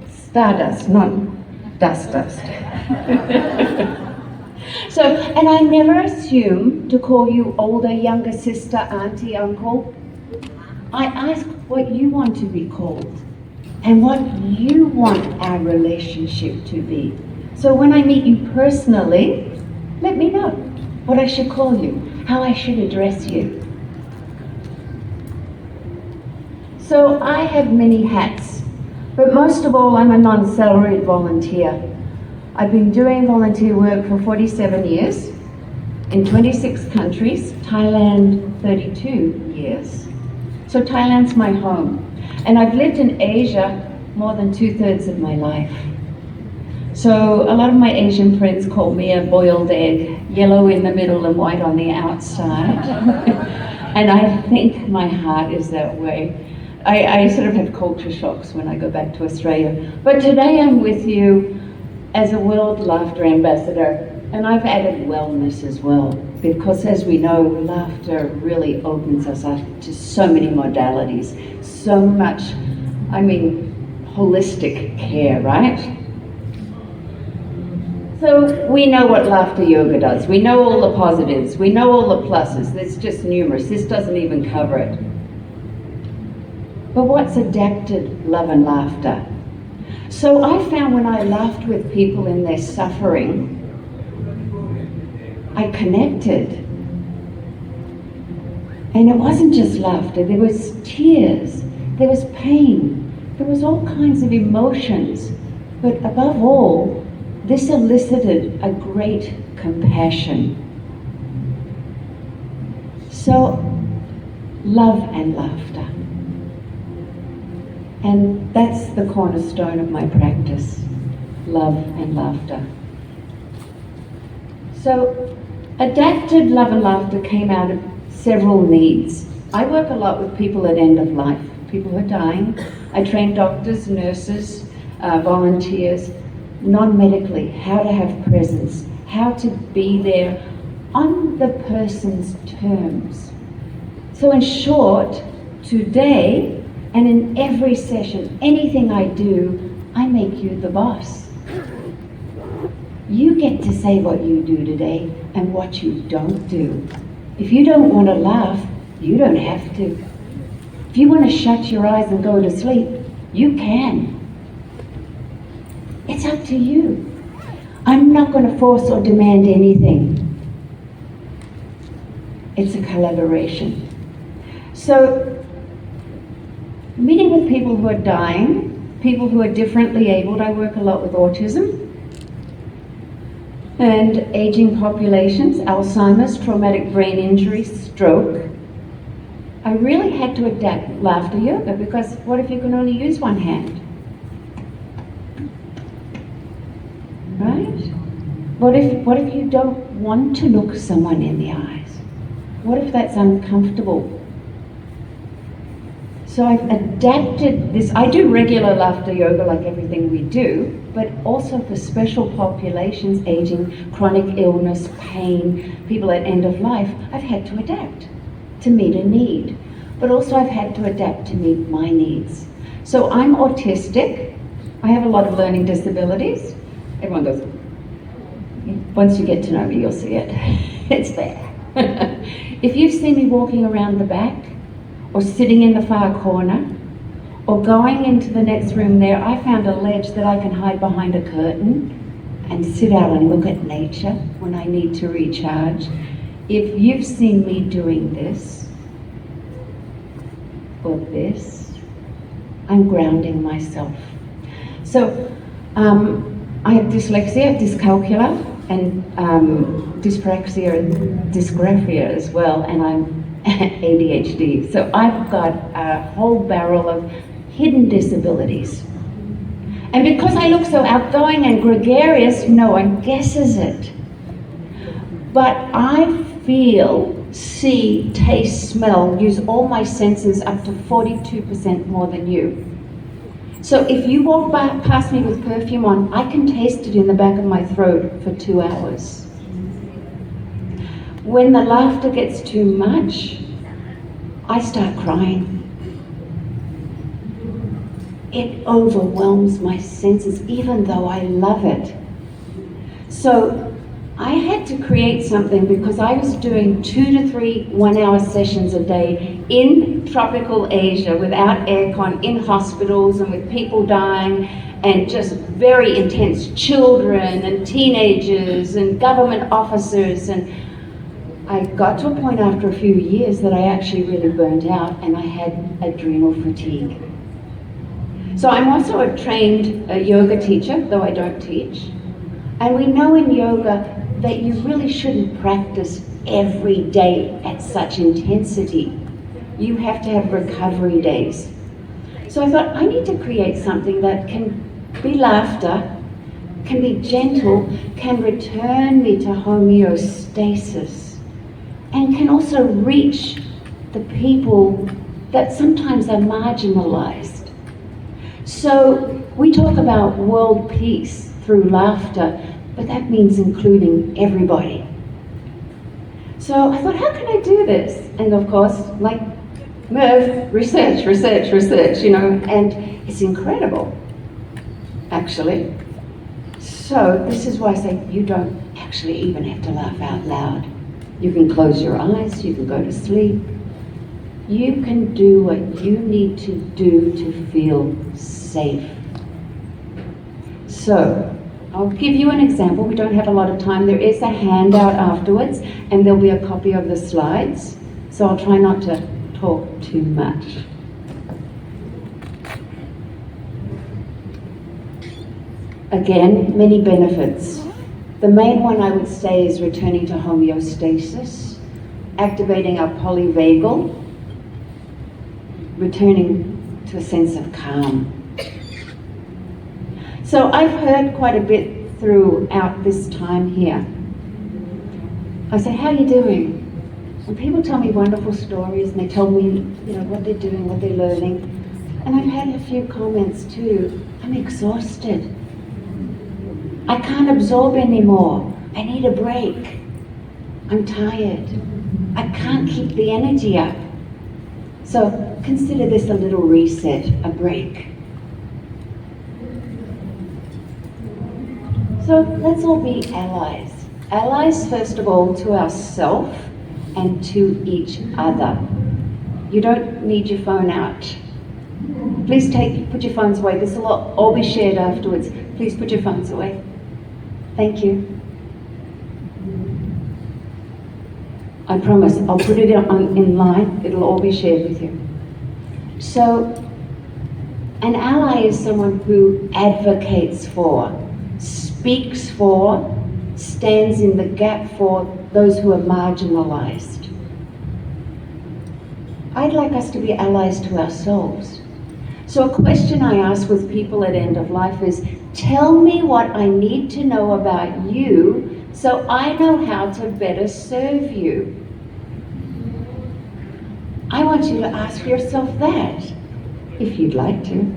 Stardust, not dust. So, and I never assume to call you older, younger sister, auntie, uncle. I ask what you want to be called and what you want our relationship to be. So when I meet you personally, let me know what I should call you, how I should address you. So I have many hats, but most of all, I'm a non-salaried volunteer. I've been doing volunteer work for 47 years in 26 countries, Thailand 32 years. So Thailand's my home. And I've lived in Asia more than 2/3 of my life. So a lot of my Asian friends call me a boiled egg, yellow in the middle and white on the outside. And I think my heart is that way. I sort of have culture shocks when I go back to Australia. But today I'm with you as a World Laughter Ambassador, and I've added wellness as well, because as we know, laughter really opens us up to so many modalities, so much, holistic care, right? So we know what laughter yoga does. We know all the positives. We know all the pluses. There's just numerous. This doesn't even cover it. But what's adapted love and laughter? So I found when I laughed with people in their suffering, I connected. And it wasn't just laughter, there was tears, there was pain, there was all kinds of emotions. But above all, this elicited a great compassion. So, love and laughter. And that's the cornerstone of my practice, love and laughter. So, adapted love and laughter came out of several needs. I work a lot with people at end of life, people who are dying. I train doctors, nurses, volunteers, non-medically, how to have presence, how to be there on the person's terms. So in short, today, and in every session, anything I do, I make you the boss. You get to say what you do today and what you don't do. If you don't want to laugh, you don't have to. If you want to shut your eyes and go to sleep, you can. It's up to you. I'm not going to force or demand anything. It's a collaboration. So, meeting with people who are dying, people who are differently abled. I work a lot with autism and aging populations, Alzheimer's, traumatic brain injury, stroke. I really had to adapt laughter yoga, because what if you can only use one hand? Right? What if you don't want to look someone in the eyes? What if that's uncomfortable? So I've adapted this. I do regular laughter yoga like everything we do, but also for special populations, aging, chronic illness, pain, people at end of life, I've had to adapt to meet a need. But also I've had to adapt to meet my needs. So I'm autistic. I have a lot of learning disabilities. Everyone goes, once you get to know me, you'll see it. It's there. If you've seen me walking around the back, or sitting in the far corner, or going into the next room there, I found a ledge that I can hide behind a curtain and sit out and look at nature when I need to recharge. If you've seen me doing this, or this, I'm grounding myself. So, I have dyslexia, dyscalculia, and dyspraxia and dysgraphia as well, and I'm ADHD. So I've got a whole barrel of hidden disabilities. And because I look so outgoing and gregarious, no one guesses it. But I feel, see, taste, smell, use all my senses up to 42% more than you. So if you walk past me with perfume on, I can taste it in the back of my throat for 2 hours. When the laughter gets too much, I start crying. It overwhelms my senses, even though I love it. So I had to create something because I was doing 2 to 3 one-hour sessions a day in tropical Asia without aircon, in hospitals and with people dying, and just very intense children and teenagers and government officers. And I got to a point after a few years that I actually really burnt out and I had adrenal fatigue. So I'm also a trained yoga teacher, though I don't teach. And we know in yoga that you really shouldn't practice every day at such intensity. You have to have recovery days. So I thought, I need to create something that can be laughter, can be gentle, can return me to homeostasis, and can also reach the people that sometimes are marginalized. So we talk about world peace through laughter, but that means including everybody. So I thought, how can I do this? And of course, like Merv, research, and it's incredible, actually. So this is why I say you don't actually even have to laugh out loud. You can close your eyes, you can go to sleep. You can do what you need to do to feel safe. So, I'll give you an example. We don't have a lot of time. There is a handout afterwards, and there'll be a copy of the slides. So I'll try not to talk too much. Again, many benefits. The main one I would say is returning to homeostasis, activating our polyvagal, returning to a sense of calm. So I've heard quite a bit throughout this time here. I say, how are you doing? And people tell me wonderful stories and they tell me, what they're doing, what they're learning. And I've had a few comments too. I'm exhausted. I can't absorb anymore. I need a break. I'm tired. I can't keep the energy up. So consider this a little reset, a break. So let's all be allies. Allies, first of all, to ourselves and to each other. You don't need your phone out. Please put your phones away. This will all be shared afterwards. Please put your phones away. Thank you. I promise, I'll put it in line. It'll all be shared with you. So, an ally is someone who advocates for, speaks for, stands in the gap for those who are marginalized. I'd like us to be allies to ourselves. So a question I ask with people at end of life is, tell me what I need to know about you so I know how to better serve you. I want you to ask yourself that, if you'd like to.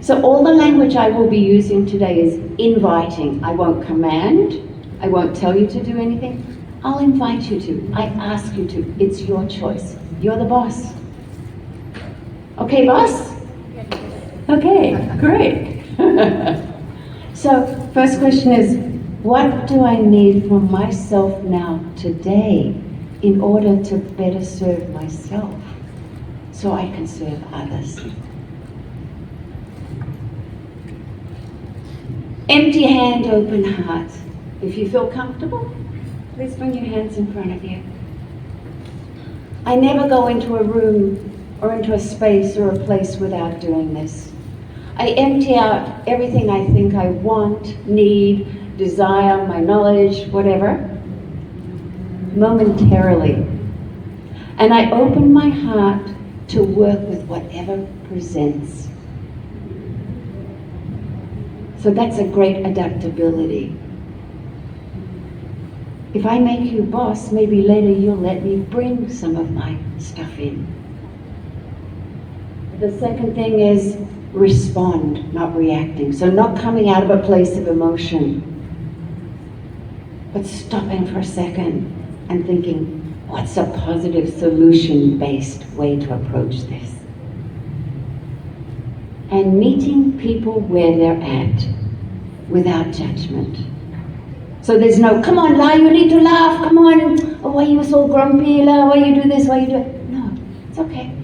So all the language I will be using today is inviting. I won't command. I won't tell you to do anything. I'll invite you to. I ask you to. It's your choice. You're the boss. Okay, boss? Okay, great. So first question is, what do I need from myself now today in order to better serve myself so I can serve others? Empty hand, open heart. If you feel comfortable, please bring your hands in front of you. I never go into a room or into a space or a place without doing this. I empty out everything I think I want, need, desire, my knowledge, whatever, momentarily. And I open my heart to work with whatever presents. So that's a great adaptability. If I make you boss, maybe later you'll let me bring some of my stuff in. The second thing is respond, not reacting. So not coming out of a place of emotion, but stopping for a second and thinking, what's a positive solution-based way to approach this? and meeting people where they're at without judgment. So there's no, come on, La, you need to laugh, come on, oh, why are you so grumpy, La, why you do this, why you do it? No, it's okay.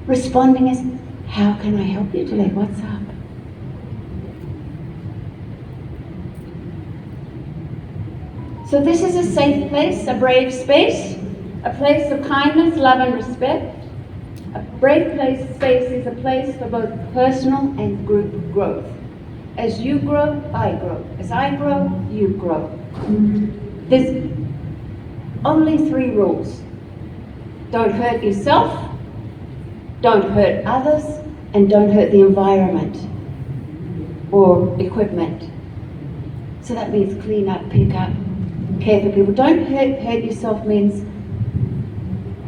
Responding is, how can I help you today? What's up? So this is a safe place, a brave space, a place of kindness, love and respect. A brave space is a place for both personal and group growth. As you grow, I grow. As I grow, you grow. There's only 3 rules. Don't hurt yourself, don't hurt others, and don't hurt the environment or equipment. So that means clean up, pick up, care for people. Don't hurt yourself means,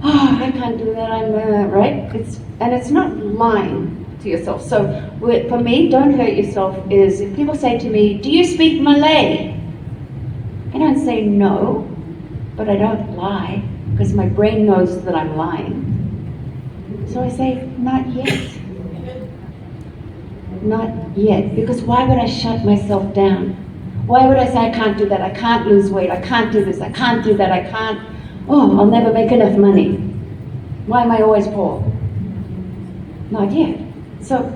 oh, I can't do that, I'm right? It's not lying to yourself. So for me, don't hurt yourself is, if people say to me, do you speak Malay? I don't say no, but I don't lie, because my brain knows that I'm lying. So I say, not yet. Not yet, because why would I shut myself down? Why would I say I can't do that, I can't lose weight, I can't do this, I can't do that, I can't, oh, I'll never make enough money. Why am I always poor? Not yet. So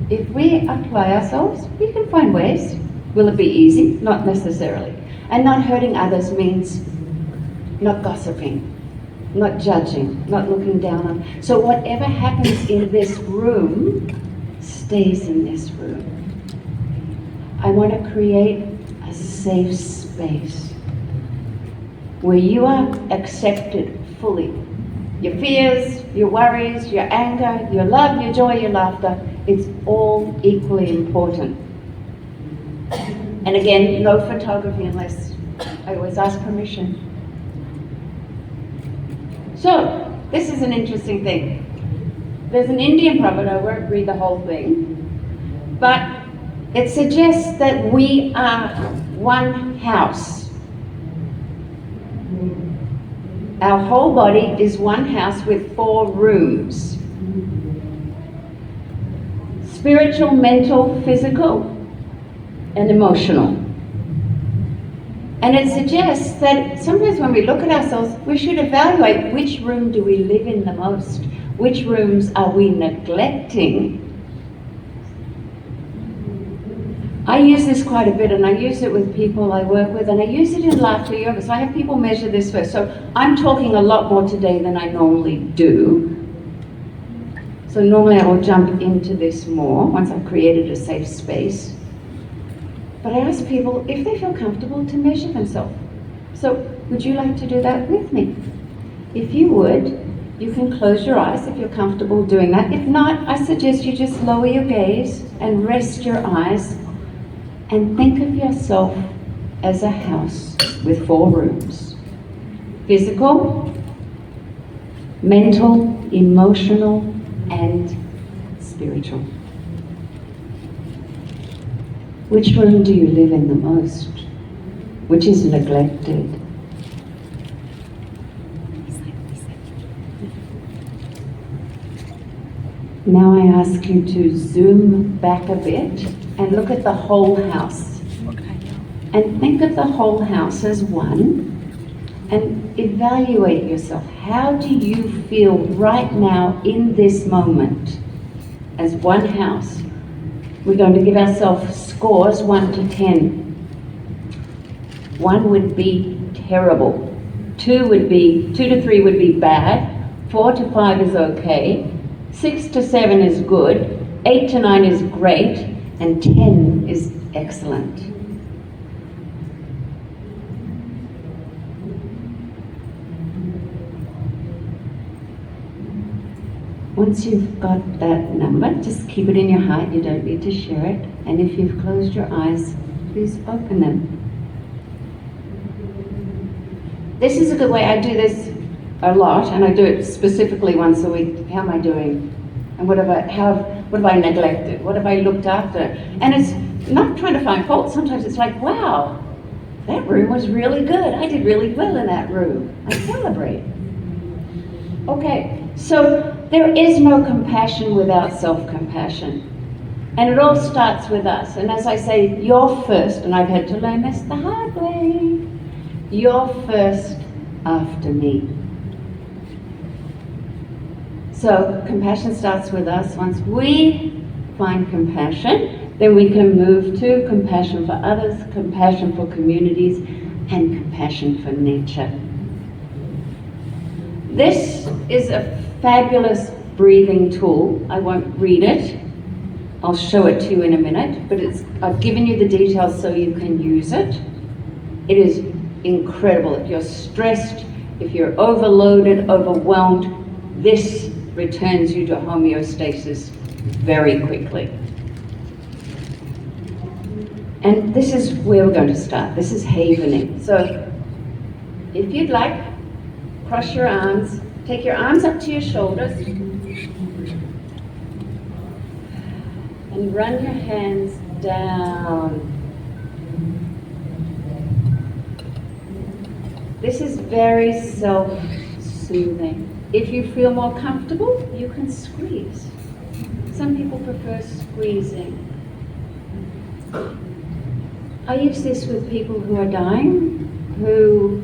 if we apply ourselves, we can find ways. Will it be easy? Not necessarily. And not hurting others means not gossiping, not judging, not looking down on. So whatever happens in this room stays in this room. I want to create a safe space where you are accepted fully. Your fears, your worries, your anger, your love, your joy, your laughter, it's all equally important. And again, no photography unless I always ask permission. So, this is an interesting thing. There's an Indian proverb, I won't read the whole thing, but it suggests that we are one house. Our whole body is one house with 4 rooms. Spiritual, mental, physical, and emotional. And it suggests that sometimes when we look at ourselves, we should evaluate which room do we live in the most? Which rooms are we neglecting? I use this quite a bit, and I use it with people I work with, and I use it in laughter yoga. So I have people measure this first. So I'm talking a lot more today than I normally do. So normally I will jump into this more once I've created a safe space. But I ask people if they feel comfortable to measure themselves. So would you like to do that with me? If you would, you can close your eyes if you're comfortable doing that. If not, I suggest you just lower your gaze and rest your eyes and think of yourself as a house with 4 rooms. Physical, mental, emotional, and spiritual. Which room do you live in the most? Which is neglected? Now I ask you to zoom back a bit and look at the whole house. And think of the whole house as one and evaluate yourself. How do you feel right now in this moment as one house? We're going to give ourselves scores 1 to 10. 1 would be terrible. 2 to 3 would be bad. 4 to 5 is okay. 6 to 7 is good. 8 to 9 is great. And 10 is excellent. Once you've got that number, just keep it in your heart. You don't need to share it. And if you've closed your eyes, please open them. This is a good way. I do this a lot, and I do it specifically once a week. How am I doing? And what have I neglected? What have I looked after? And it's not trying to find fault. Sometimes it's like, wow, that room was really good. I did really well in that room. I celebrate. Okay, so there is no compassion without self-compassion. And it all starts with us. And as I say, you're first, and I've had to learn this the hard way. You're first after me. So compassion starts with us. Once we find compassion, then we can move to compassion for others, compassion for communities, and compassion for nature. This is a fabulous breathing tool. I won't read it. I'll show it to you in a minute, but I've given you the details so you can use it. It is incredible. If you're stressed, if you're overloaded, overwhelmed, this returns you to homeostasis very quickly. And this is where we're going to start. This is havening. So if you'd like, cross your arms, take your arms up to your shoulders, and run your hands down. This is very self-soothing. If you feel more comfortable, you can squeeze. Some people prefer squeezing. I use this with people who are dying, who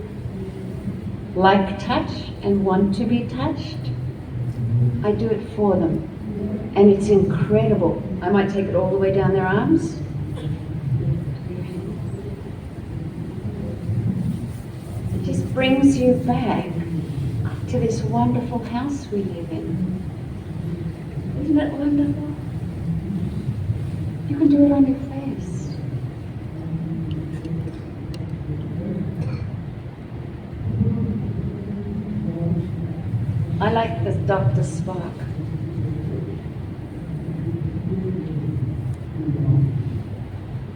like touch and want to be touched. I do it for them. And it's incredible. I might take it all the way down their arms. It just brings you back to this wonderful house we live in. Isn't it wonderful? You can do it on your face. I like this Dr. Spark.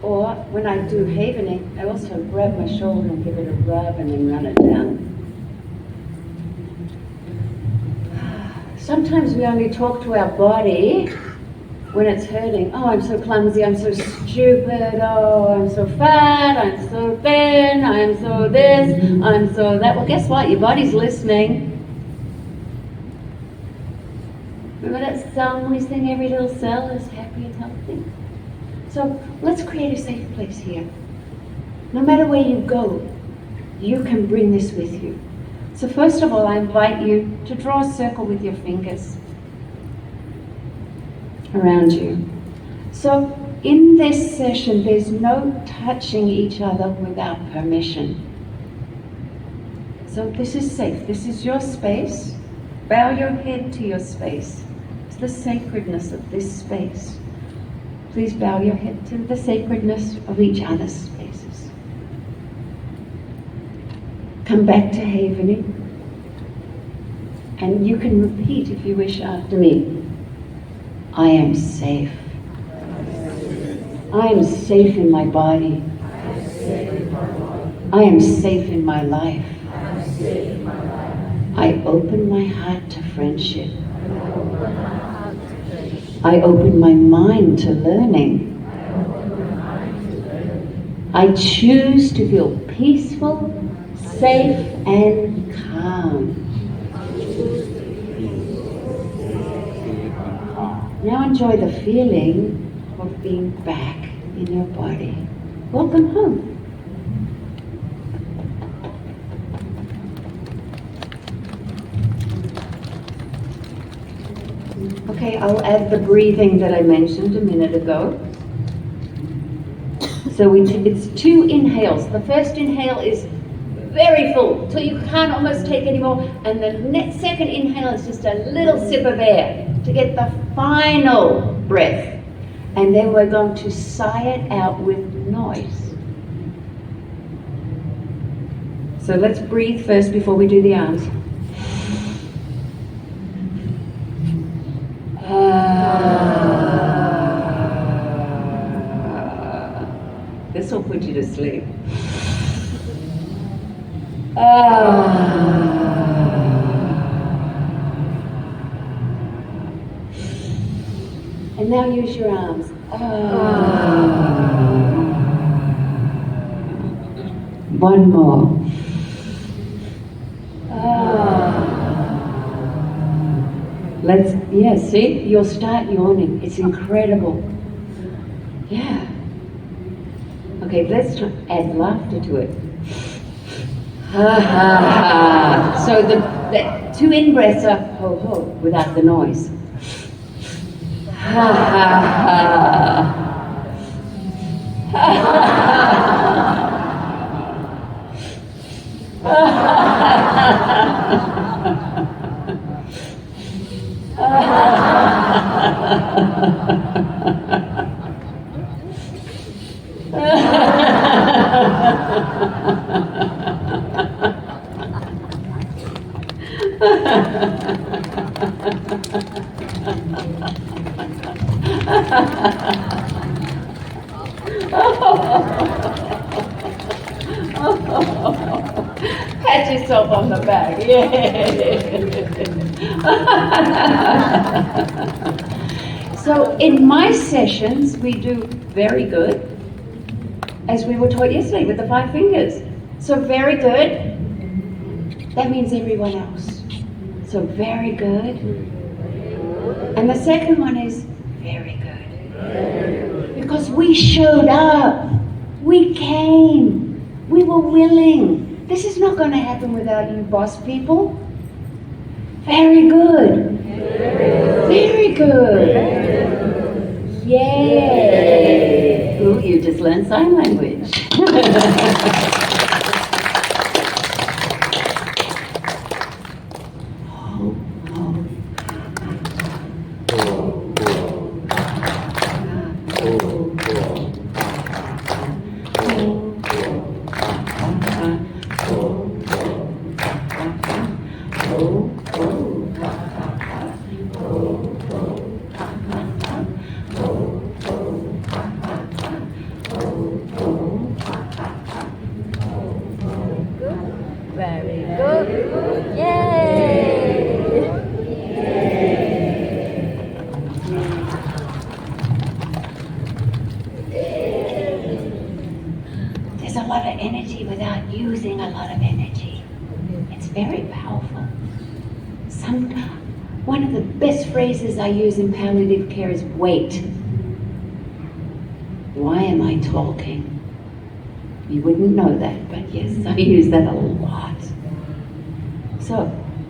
Or when I do havening, I also grab my shoulder and give it a rub and then run it down. Sometimes we only talk to our body when it's hurting. Oh, I'm so clumsy, I'm so stupid, oh, I'm so fat, I'm so thin, I'm so this, I'm so that. Well, guess what? Your body's listening. Remember that song we sing, every little cell is happy and healthy? So let's create a safe place here. No matter where you go, you can bring this with you. So first of all, I invite you to draw a circle with your fingers around you. So in this session, there's no touching each other without permission. So this is safe. This is your space. Bow your head to your space. It's the sacredness of this space. Please bow your head to the sacredness of each other's spaces. Come back to havening. And you can repeat, if you wish, after me. I am safe. I am safe in my body. I am safe in my life. I open my heart to friendship. I open my mind to learning. I choose to feel peaceful, safe, and calm. Now enjoy the feeling of being back in your body. Welcome home. Okay, I'll add the breathing that I mentioned a minute ago. So it's 2 inhales. The first inhale is very full, till you can't almost take any more. And the second inhale is just a little sip of air to get the final breath. And then we're going to sigh it out with noise. So let's breathe first before we do the arms. This will put you to sleep. And now use your arms. One more. See, you'll start yawning. It's incredible. Yeah. Okay, let's add laughter to it. Ha ha ha. So the two in-breaths are ho ho without the noise. Ha ha ha. Ha ha Pat yourself on the back. Yeah. So in my sessions, we do very good, as we were taught yesterday with the 5 fingers. So very good, that means everyone else. So very good. And the second one is very good. Because we showed up. We came. We were willing. This is not going to happen without you boss people. Very good. Very good. Yay. Ooh, you just learned sign language. Very good. Yay! There's a lot of energy without using a lot of energy. It's very powerful. One of the best phrases I use in palliative care is wait. Why am I talking? You wouldn't know that, but yes, I use that a lot. So,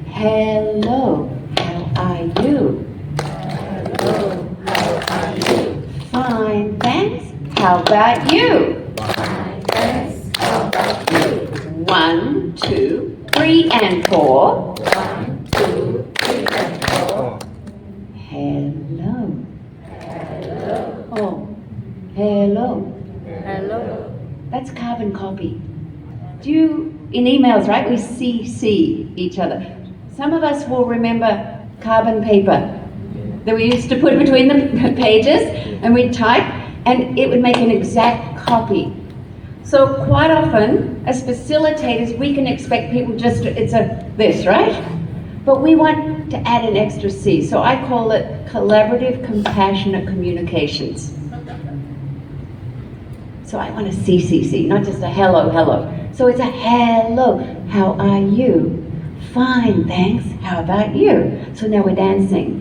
hello, how are you? Hello, how are you? Fine, thanks. How about you? Fine, thanks. How about you? 1, 2, 3, and 4. 1, 2, 3, and 4. Hello. Hello. Oh, hello. Hello. That's carbon copy. In emails, right, we CC each other. Some of us will remember carbon paper that we used to put between the pages, and we'd type, and it would make an exact copy. So quite often, as facilitators, we can expect people this, right? But we want to add an extra C. So I call it collaborative, compassionate communications. So I want a CCC, not just a hello, hello. So it's a hello, how are you? Fine, thanks, how about you? So now we're dancing.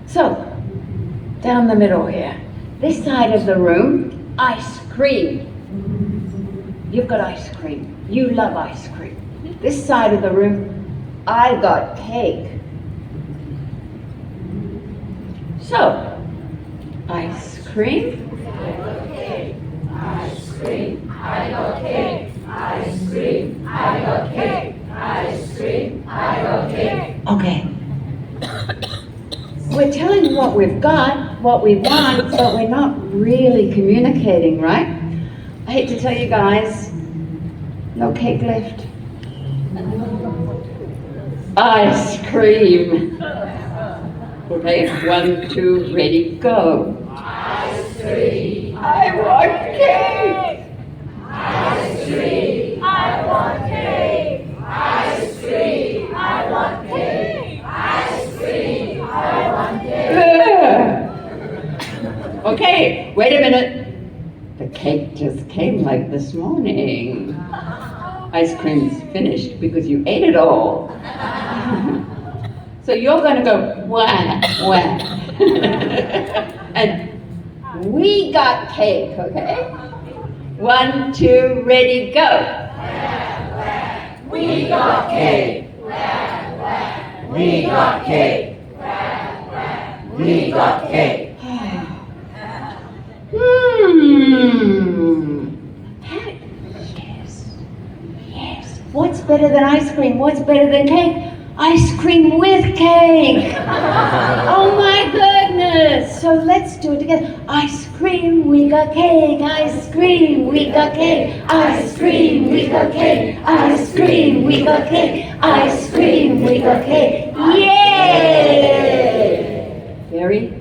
So, down the middle here. This side of the room, ice cream. You've got ice cream. You love ice cream. This side of the room, I got cake. So, ice cream. Ice cream, I got cake. Ice cream, I got cake. Ice cream, I got cake. Okay. We're telling you what we've got, what we want, but we're not really communicating, right? I hate to tell you guys, no cake left. Ice cream. Okay, 1, 2, ready, go. Ice cream, I want cake. ice cream, I want cake. Ice cream, I want cake. Ice cream, I want cake. Okay, wait a minute. The cake just came like this morning. Ice cream's finished because you ate it all. So you're going to go wah, wah. And We got cake, okay? 1, 2, ready, go. We got cake. We got cake. We got cake. Yes. What's better than ice cream? What's better than cake? Ice cream with cake. Oh my goodness. So let's do it together. Ice cream, we got cake. Ice cream, we got cake. Ice cream, we got cake. Ice cream, we got cake. Ice cream, we got cake. Yay! Very?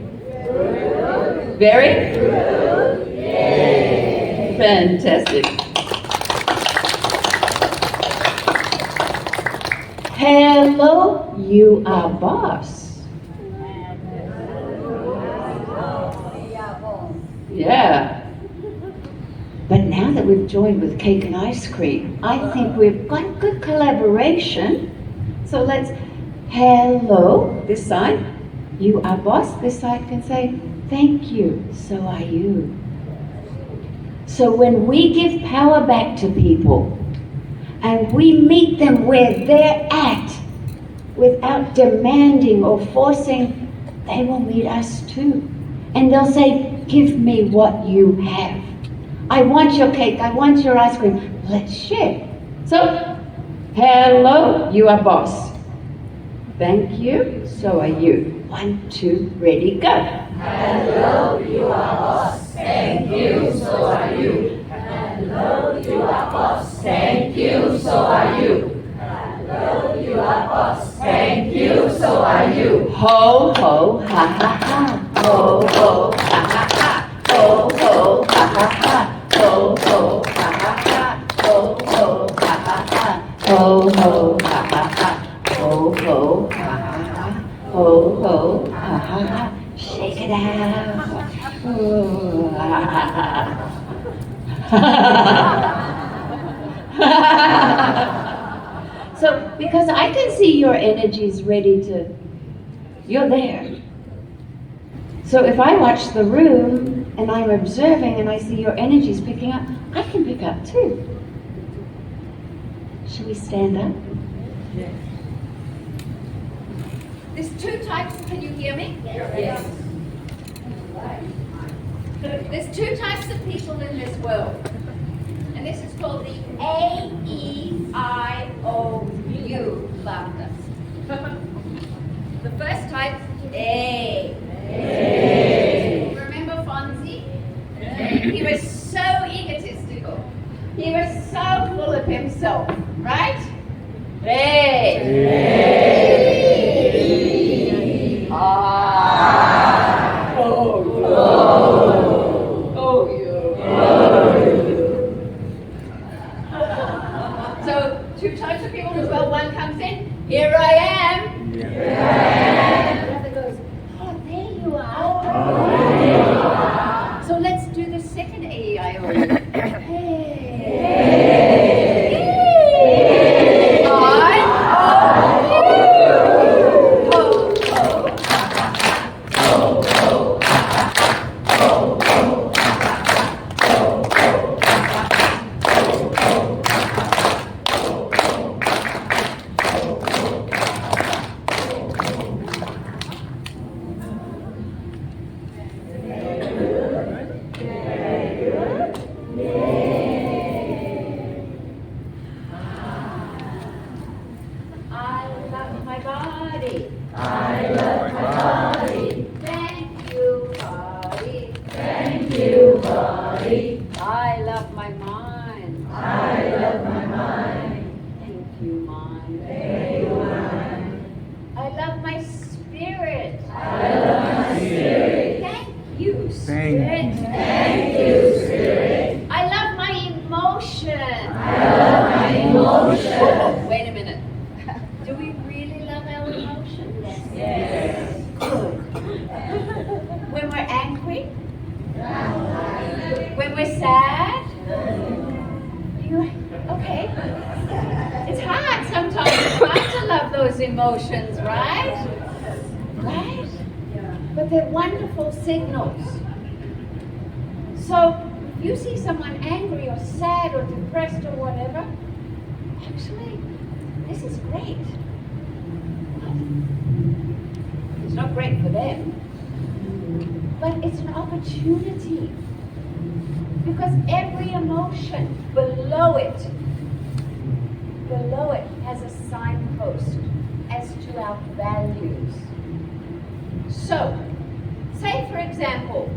Fantastic. Hello, you are boss. Yeah. But now that we've joined with cake and ice cream, I think we've got good collaboration. So let's, hello, this side. You are boss. This side can say, thank you, so are you. So when we give power back to people, and we meet them where they're at, without demanding or forcing, they will meet us too. And they'll say, give me what you have. I want your cake, I want your ice cream. Let's share. So, hello, you are boss. Thank you, so are you. 1, 2, ready, go. Hello, you are boss. Thank you, so are you. Hello, you are boss. Thank you, so are you. Hello, you are boss. Thank you, so are you. Ho, ho, ha, ha, ha. Ho, ho, ha, ha, ha. Ho, ho, ha, ha, ha. Ho, ho, ha, ha, ha. Ho, ho, ha, ha, ha. Ho, ho, ha, ha, ha. Ho, ho, ha, ha, ha. Ho, ho, ha, ha, ha. Shake it out. Ooh, ha, ha, ha. So, because I can see your energy's ready to, you're there. So if I watch the room and I'm observing and I see your energy's picking up, I can pick up too. Should we stand up? Yes. There's 2 types, can you hear me? Yes. There's 2 types of people in this world. And this is called the A-E-I-O-U laughter. The first type, A. Remember Fonzie? He was so egotistical. He was so full of himself, right? A. Ah. Oh, you. So 2 types of people as well. One comes in, here I am. Here I am. The other goes, oh, there you are. So let's do the second A-I-O. I love my mind. I love my mind. Thank you, mind. Thank you, mind. I love my spirit. I love my spirit. Thank you, spirit. Thank you, spirit. I love my emotion. I love my emotion. Wait a minute. Do we really love our emotions? Yes. Good. When we're angry? When we're sad? Okay. It's hard sometimes. It's hard to love those emotions, right? Right? But they're wonderful signals. So if you see someone angry or sad or depressed or whatever, actually, this is great. It's not great for them, but it's an opportunity. Because every emotion below it has a signpost as to our values. So, say for example,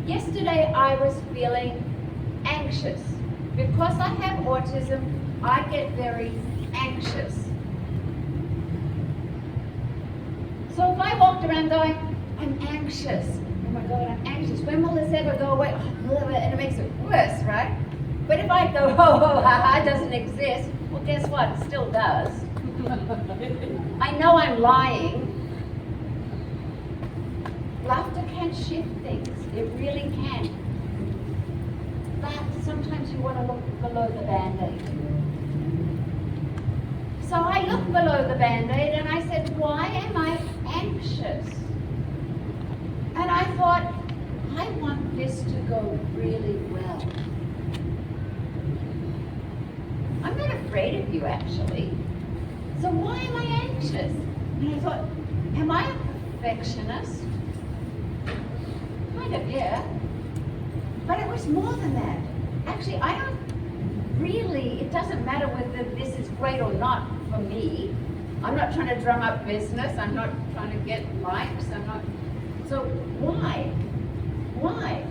yesterday I was feeling anxious. Because I have autism, I get very anxious. So if I walked around going, I'm anxious, oh my God, I'm anxious, when will this ever go away? And it makes it worse, right? But if I go, it doesn't exist, well, guess what? It still does. I know I'm lying. Laughter can shift things. It really can. But sometimes you want to look below the Band-Aid. So I looked below the Band-Aid and I said, why am I anxious? And I thought, I want this to go really well. I'm not afraid of you, actually. So why am I anxious? And I thought, am I a perfectionist? Kind of, yeah. But it was more than that. Actually, I don't really, it doesn't matter whether this is great or not for me. I'm not trying to drum up business. I'm not trying to get likes. I'm not. So why? Why?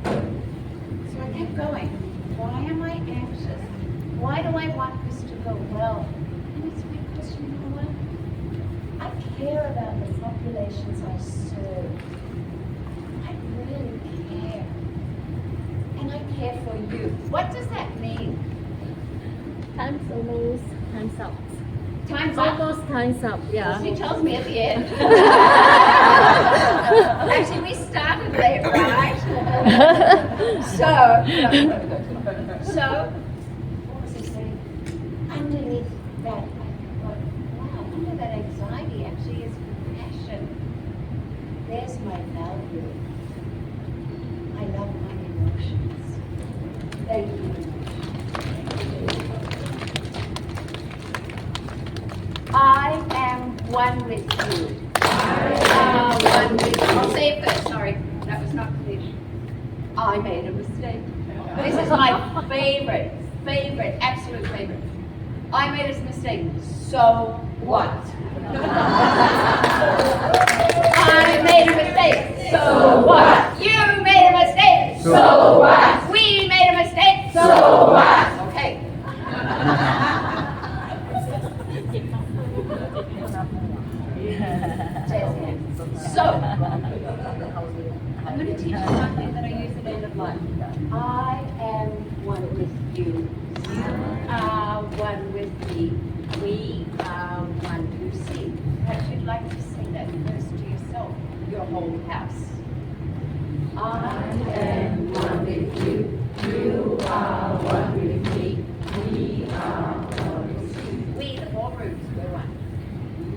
So I kept going. Why am I anxious? Why do I want this to go well? And it's because, you know what? I care about the populations I serve. I really care. And I care for you. What does that mean? Time's almost, time's up. Time's up. Almost time's up, yeah. She tells me at the end. Actually, we started late, right? So, what was he saying? Underneath that, I thought, wow, under that anxiety actually is compassion. There's my value. I love my emotions. Thank you. I am one with you. I am one with you. I'll say it first, sorry. That was not clear. I made a mistake. This is my favorite, absolute favorite. I made a mistake. So what? I made a mistake. So what? You made a mistake. So what? We made a mistake. So what? Okay. So, I'm going to teach you something that I use at the end of life. I am one with you. You are one with me. We are one who see. Perhaps you'd like to sing that first to yourself, your whole house. I am one with you. You are one with me. We are one with you. We, the four groups, we're one.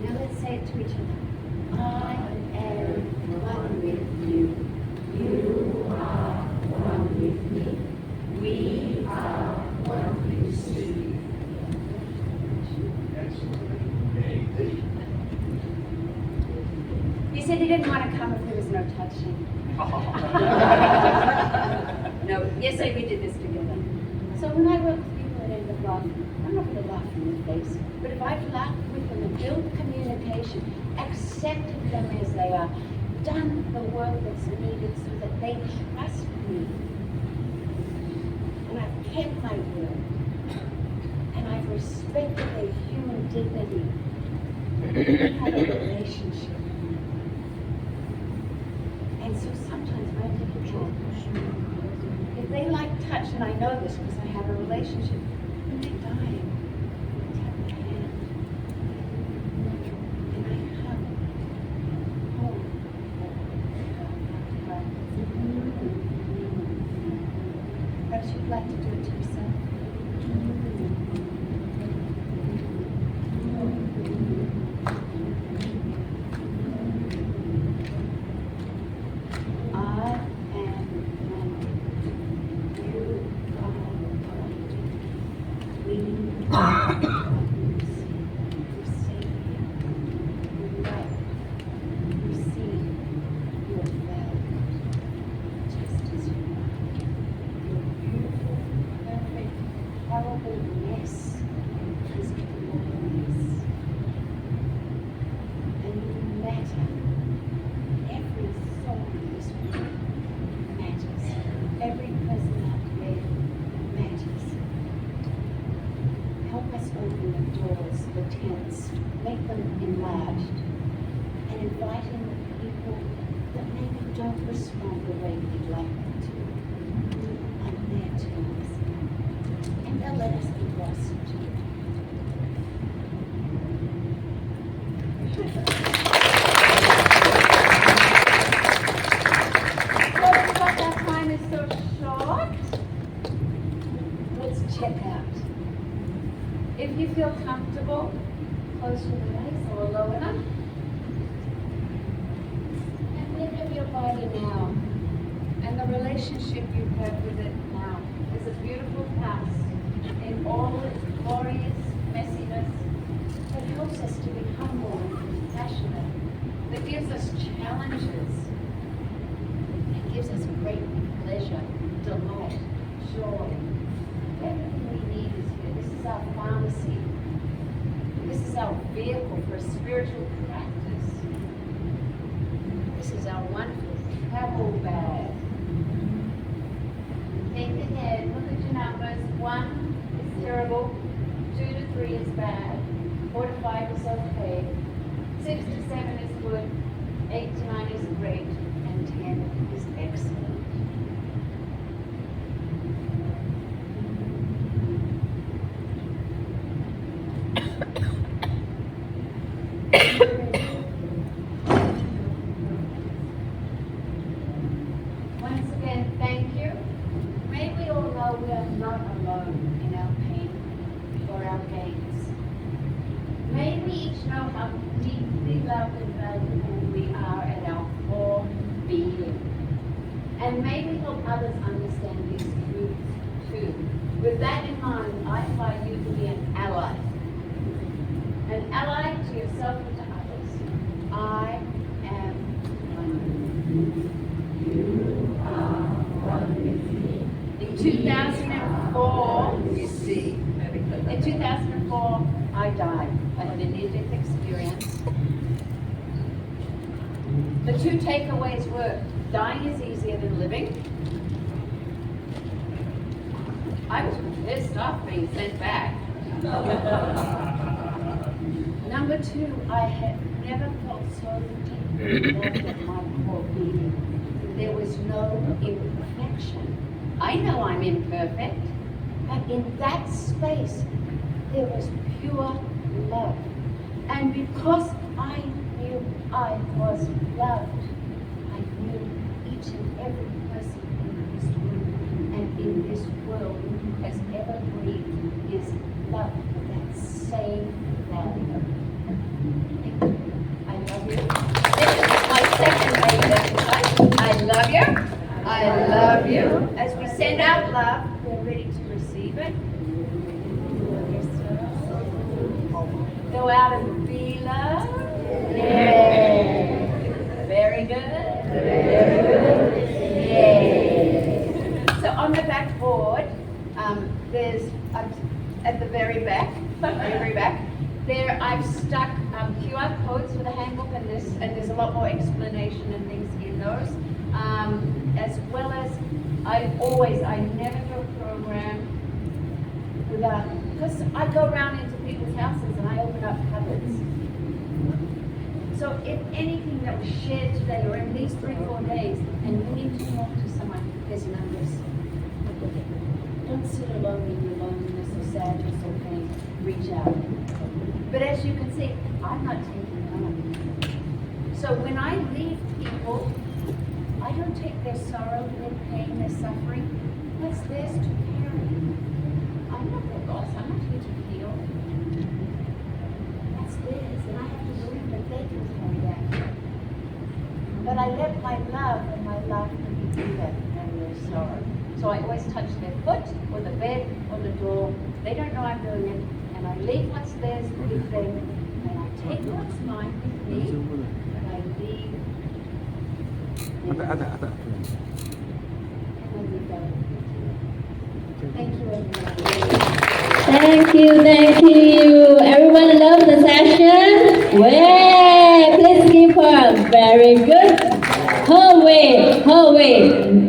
Now let's say it to each other. I am one with you. You are one with me. We are one with you. He said he didn't want to come if there was no touching. No, yesterday we did this together. So when I work with people at end of life, I'm not going to laugh in the face, but if I've laughed with them and built communication, accepted them as they are, done the work that's needed so that they trust me, and I've kept my word, and I've respected their human dignity, we have a relationship. And so sometimes I take a joke. If they like touch, and I know this because I have a relationship, when they're dying, I tap their hand. And I hug. Hold. Perhaps you'd like to do it to yourself. I am one make them enlarged, and inviting the people that maybe don't respond the way we'd like them to, on their terms. And they'll let us be lost too. Well, because our time is so short, let's check out. If you feel comfortable, close your eyes or lower them. And think of your body now and the relationship you have with it now. It's a beautiful house in all its glorious messiness that helps us to be humble and compassionate, that gives us challenges, and gives us great pleasure, delight, joy. Everything we need is here. This is our pharmacy. This is our vehicle for a spiritual practice. This is our wonderful travel bag. Think ahead. Look at your numbers. 1 is terrible. 2 to 3 is bad. 4 to 5 is okay. 6 to 7 is good. 8 to 9 is great. And 10 is excellent. Once again, thank you. May we all know we are not alone in our pain or our gains. May we each know how deeply loved and valuable we are at our core being. And may we help others understand these truths too. With that in mind, I invite you to be an ally. An ally to yourself and to others. I am one with you. In 2004, you see, in 2004, I died. I had a near-death experience. The 2 takeaways were, dying is easier than living. I was pissed off being sent back. Number 2, I had never felt so deeply involved in my core being. There was no imperfection. I know I'm imperfect, but in that space, there was pure love. And because I knew I was loved, I knew each and every person in this room and in this world who has ever breathed is loved with that same value. I love you. This is my second exercise. I love you. I love you. As we send out love, we're ready to receive it. Go out and be loved. Yeah. Very good. Very good. Yeah. So on the back board, there's at the very back, there I've stuck QR codes for the handbook and this, and there's a lot more explanation and things in those. As well as I never do a program without, because I go around into people's houses and I open up cupboards. So if anything that was shared today or in these 3-4 days, and you need to talk to someone, there's numbers. Don't sit alone in your loneliness or sadness or pain. Reach out. But as you can see, I'm not taking none. So when I leave people, I don't take their sorrow, their pain, their suffering. That's theirs to carry. I'm not their boss. I'm not here to heal. That's theirs, and I have to believe that they can carry that. But I let my love and my laughter be bigger than their sorrow. So I always touch their foot or the bed or the door. They don't know I'm doing it, and I leave what's theirs with them, and I take what's mine with me, and I leave. Thank you, everyone. Thank you. Everyone love the session? Way! Please give her very good. Her way.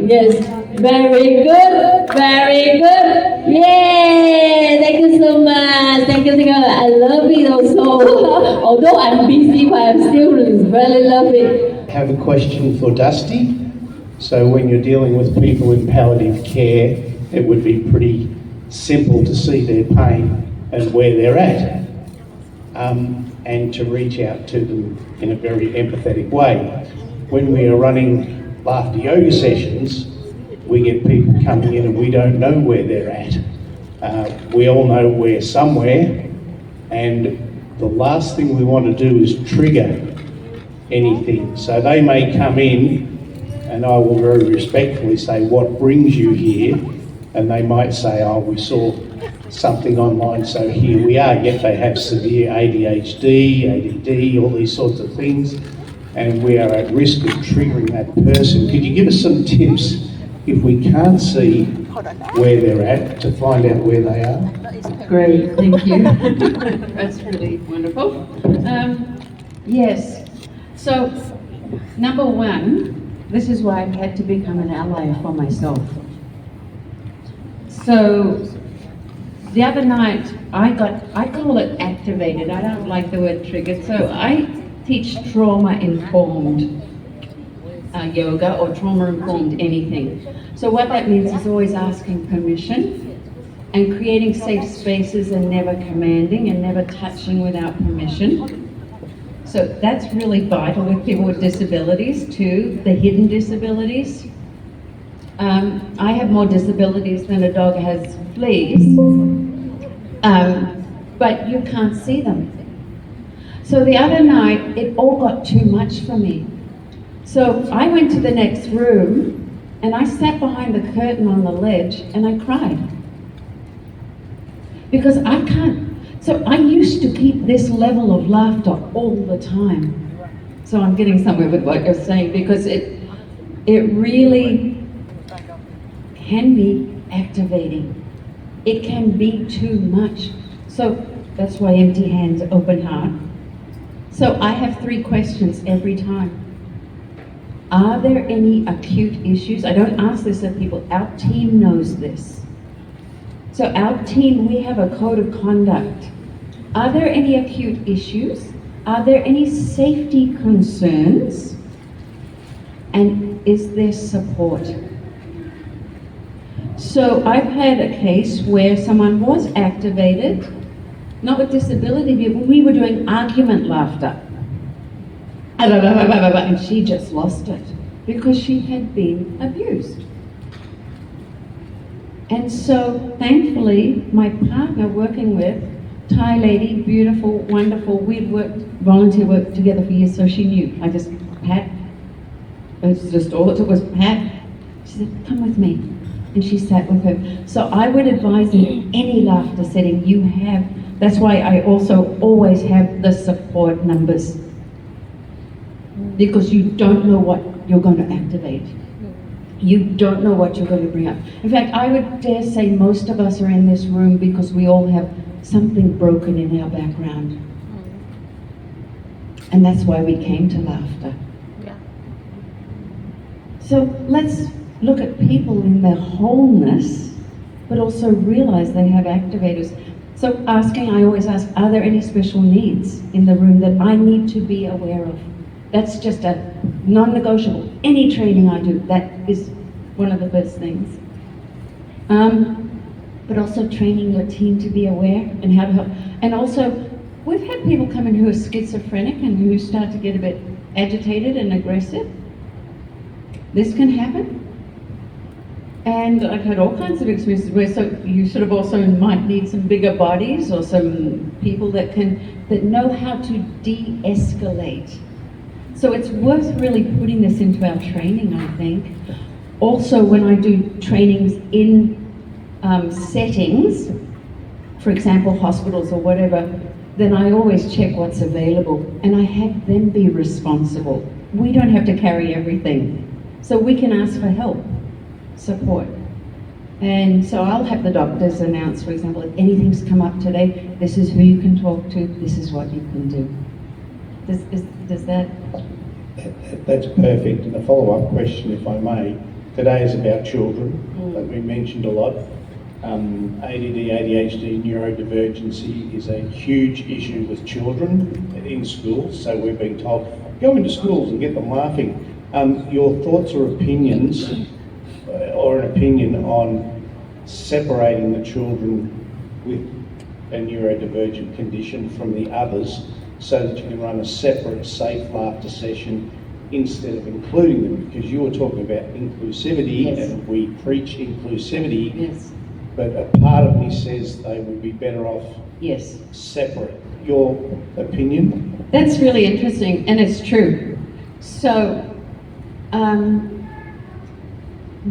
Yes, very good. Yay! Thank you so much. I love it also. Although I'm busy, but I'm still really love it. I have a question for Dusty. So when you're dealing with people in palliative care, it would be pretty simple to see their pain and where they're at, and to reach out to them in a very empathetic way. When we are running laughter yoga sessions, we get people coming in and we don't know where they're at. We all know we're somewhere, and the last thing we want to do is trigger anything. So they may come in, and I will very respectfully say, what brings you here? And they might say, oh, we saw something online, so here we are. Yet they have severe ADHD, ADD, all these sorts of things, and we are at risk of triggering that person. Could you give us some tips if we can't see where they're at to find out where they are? Great, thank you. That's really wonderful. Yes, so number one, this is why I've had to become an ally for myself. So the other night, I call it activated. I don't like the word triggered. So I teach trauma-informed yoga or trauma-informed anything. So what that means is always asking permission and creating safe spaces and never commanding and never touching without permission. So that's really vital with people with disabilities too, the hidden disabilities. I have more disabilities than a dog has fleas, but you can't see them. So the other night, it all got too much for me. So I went to the next room and I sat behind the curtain on the ledge and I cried. Because I can't. So I used to keep this level of laughter all the time. So I'm getting somewhere with what you're saying, because it really can be activating. It can be too much. So that's why empty hands, open heart. So I have 3 questions every time. Are there any acute issues? I don't ask this of people. Our team knows this. So our team, we have a code of conduct. Are there any acute issues? Are there any safety concerns? And is there support? So I've had a case where someone was activated, not with disability, but we were doing argument laughter. And she just lost it because she had been abused. And so thankfully, my partner working with, Thai lady, beautiful, wonderful, we'd volunteer work together for years, so she knew. I just, Pat, it's just all it took was Pat. She said, come with me. And she sat with her. So I would advise in any laughter setting you have, that's why I also always have the support numbers. Because you don't know what you're going to activate. You don't know what you're going to bring up. In fact, I would dare say most of us are in this room because we all have something broken in our background. And that's why we came to laughter. Yeah. So let's look at people in their wholeness, but also realize they have activators. So I always ask, are there any special needs in the room that I need to be aware of? That's just a non-negotiable. Any training I do, that is one of the first things. But also training your team to be aware and how to help. And also, we've had people come in who are schizophrenic and who start to get a bit agitated and aggressive. This can happen. And I've had all kinds of experiences where you sort of also might need some bigger bodies or some people that know how to de-escalate. So it's worth really putting this into our training, I think. Also, when I do trainings in settings, for example, hospitals or whatever, then I always check what's available and I have them be responsible. We don't have to carry everything. So we can ask for help, support. And so I'll have the doctors announce, for example, if anything's come up today, this is who you can talk to, this is what you can do. Does that? That's perfect. And a follow-up question, if I may. Today is about children, that we mentioned a lot. ADD, ADHD, neurodivergency is a huge issue with children in schools, so we've been told, go into schools and get them laughing. Your thoughts or opinions, or an opinion on separating the children with a neurodivergent condition from the others so that you can run a separate, safe laughter session instead of including them? Because you were talking about inclusivity, Yes. and we preach inclusivity. Yes. But a part of me says they would be better off Yes. separate. Your opinion? That's really interesting, and it's true. So,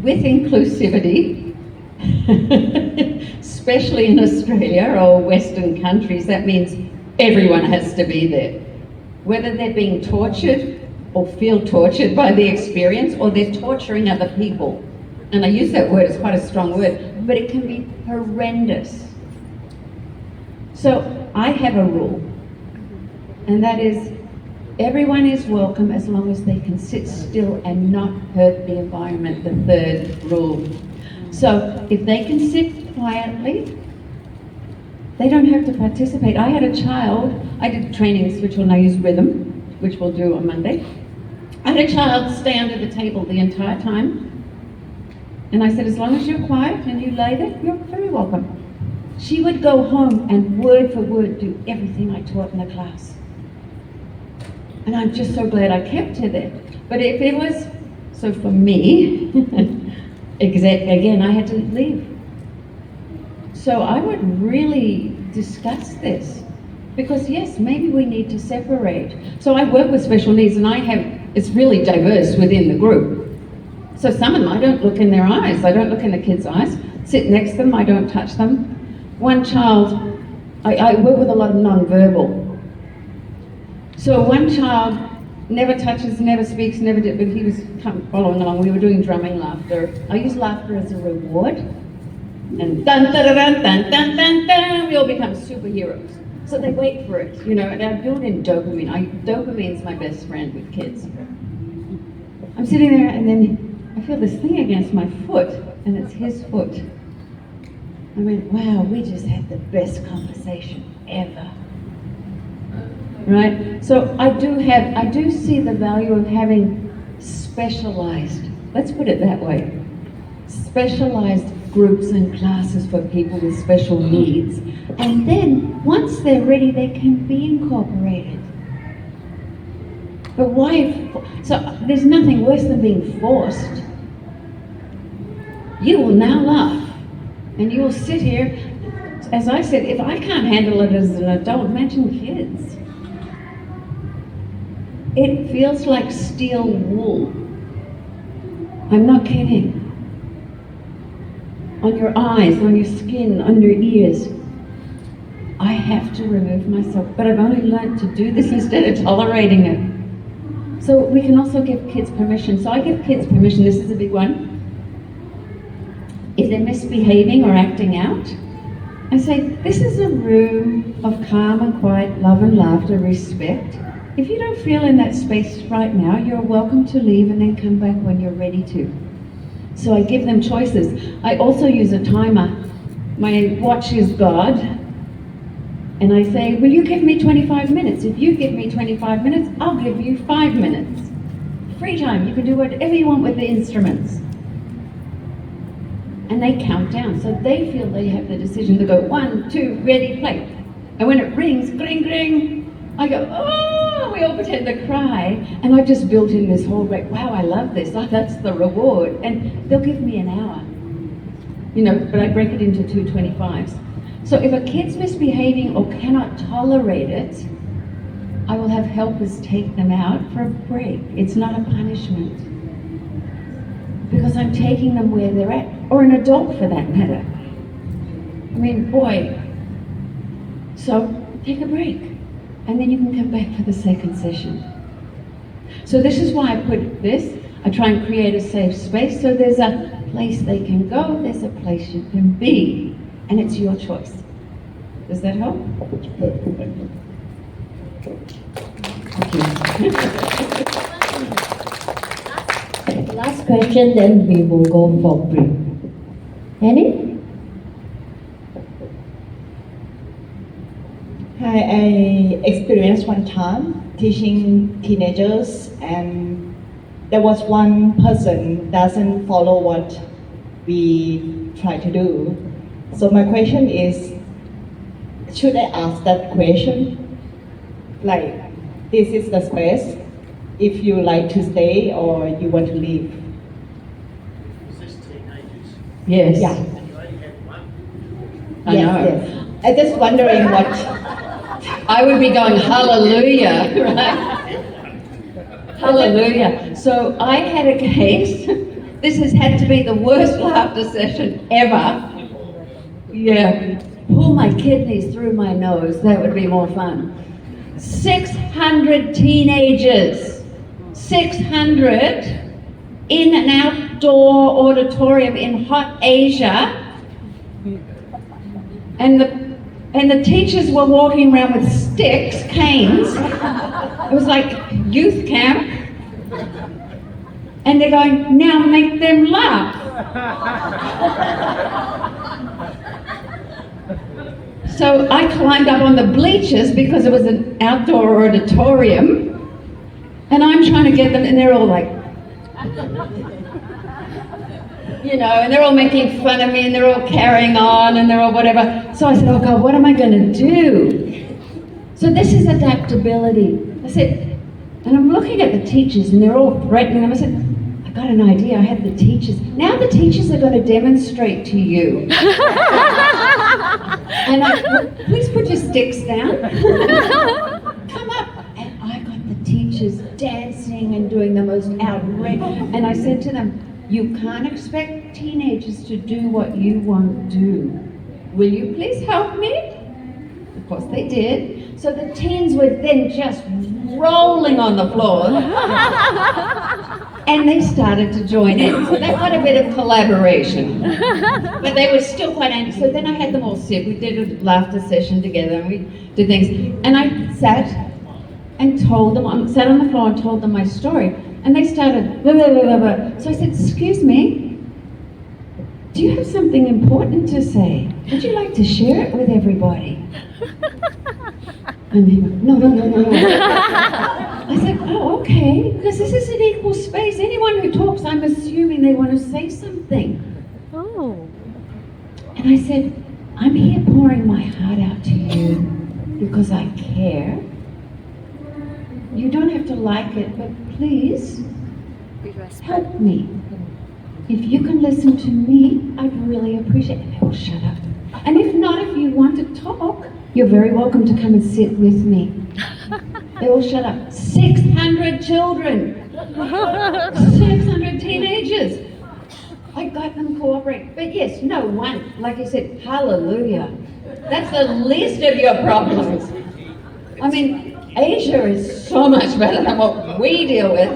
with inclusivity, especially in Australia or Western countries, that means everyone has to be there. Whether they're being tortured or feel tortured by the experience, or they're torturing other people. And I use that word, it's quite a strong word, but it can be horrendous. So I have a rule, and that is everyone is welcome as long as they can sit still and not hurt the environment, the third rule. So if they can sit quietly, they don't have to participate. I had a child, I did trainings which will now use rhythm, which we'll do on Monday. I had a child stay under the table the entire time. And I said, as long as you're quiet and you lay there, you're very welcome. She would go home and word for word do everything I taught in the class. And I'm just so glad I kept her there. But if it was, so for me, again, I had to leave. So I would really discuss this. Because yes, maybe we need to separate. So I work with special needs, and it's really diverse within the group. So some of them, I don't look in their eyes. I don't look in the kids' eyes. Sit next to them, I don't touch them. One child, I work with a lot of non-verbal. So one child never touches, never speaks, never did, but he was following along. We were doing drumming laughter. I use laughter as a reward. And dun dun dun dun dun dun dun, we all become superheroes. So they wait for it, you know, and I build in dopamine. Dopamine's my best friend with kids. I'm sitting there and then I feel this thing against my foot, and it's his foot. I went, wow, we just had the best conversation ever. Right? So I do see the value of having specialized, let's put it that way, specialized groups and classes for people with special needs. And then, once they're ready, they can be incorporated. But why? So there's nothing worse than being forced. You will now laugh, and you will sit here. As I said, if I can't handle it as an adult, imagine kids. It feels like steel wool. I'm not kidding. On your eyes, on your skin, on your ears. I have to remove myself, but I've only learned to do this instead of tolerating it. So we can also give kids permission. So I give kids permission, this is a big one. If they're misbehaving or acting out, I say, this is a room of calm and quiet, love and laughter, respect. If you don't feel in that space right now, you're welcome to leave and then come back when you're ready to. So I give them choices. I also use a timer. My watch is God. And I say, will you give me 25 minutes? If you give me 25 minutes, I'll give you 5 minutes. Free time, you can do whatever you want with the instruments. And they count down, so they feel they have the decision to go 1, 2, ready, play. And when it rings, gring, gring, I go, oh, we all pretend to cry. And I've just built in this whole, wow, I love this, oh, that's the reward. And they'll give me an hour, you know, but I break it into 2 25s. So if a kid's misbehaving or cannot tolerate it, I will have helpers take them out for a break. It's not a punishment. Because I'm taking them where they're at, or an adult for that matter. I mean, boy. So take a break, and then you can come back for the second session. So this is why I put this. I try and create a safe space, so there's a place they can go, there's a place you can be, and it's your choice. Does that help? It's perfect, thank you. Last question, then we will go for break. Any? Hi, I experienced one time teaching teenagers, and there was one person doesn't follow what we try to do. So my question is, should I ask that question? Like, this is the space. If you like to stay or you want to leave. Yes. Yeah. I yes, know. yes. I'm just wondering what. I would be going, hallelujah, right? Hallelujah. So I had a case. This has had to be the worst laughter session ever. Yeah. Pull my kidneys through my nose. That would be more fun. 600 teenagers. 600 in an outdoor auditorium in hot Asia. And the teachers were walking around with sticks, canes. It was like youth camp. And they're going, now make them laugh. So I climbed up on the bleachers because it was an outdoor auditorium. And I'm trying to get them, and they're all like, you know, and they're all making fun of me, and they're all carrying on, and they're all whatever. So I said, oh God, what am I going to do? So this is adaptability. I said, and I'm looking at the teachers, and they're all threatening them. I said, I got an idea. I have the teachers. Now the teachers are going to demonstrate to you. And please put your sticks down. Come up. And I got the teachers dancing and doing the most outrageous. And I said to them, you can't expect teenagers to do what you won't do. Will you please help me? Of course they did. So the teens were then just rolling on the floor. And they started to join in. So they got a bit of collaboration. But they were still quite angry. So then I had them all sit. We did a laughter session together and we did things. And I sat and told them, sat on the floor and told them my story. And they started, blah, blah, blah, blah, blah. So I said, excuse me, do you have something important to say? Would you like to share it with everybody? And they went, no. I said, oh, okay, because this is an equal space. Anyone who talks, I'm assuming they want to say something. Oh. And I said, I'm here pouring my heart out to you because I care. You don't have to like it, but please help me. If you can listen to me, I'd really appreciate it. And they all shut up. And if not, if you want to talk, you're very welcome to come and sit with me. They all shut up. 600 children. 600 teenagers. I got them cooperate. But yes, no one, like you said, hallelujah. That's the least of your problems. I mean, Asia is so much better than what we deal with.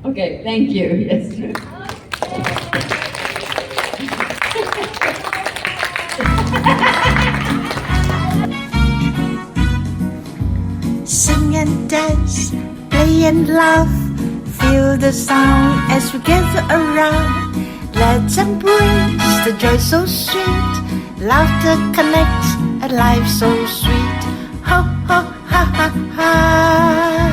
Okay, thank you. Yes. Sing and dance, play and laugh. Feel the sound as we gather around. Let's embrace the joy so sweet. Laughter connects and life so sweet. Ho, ho, ha, ha, ha.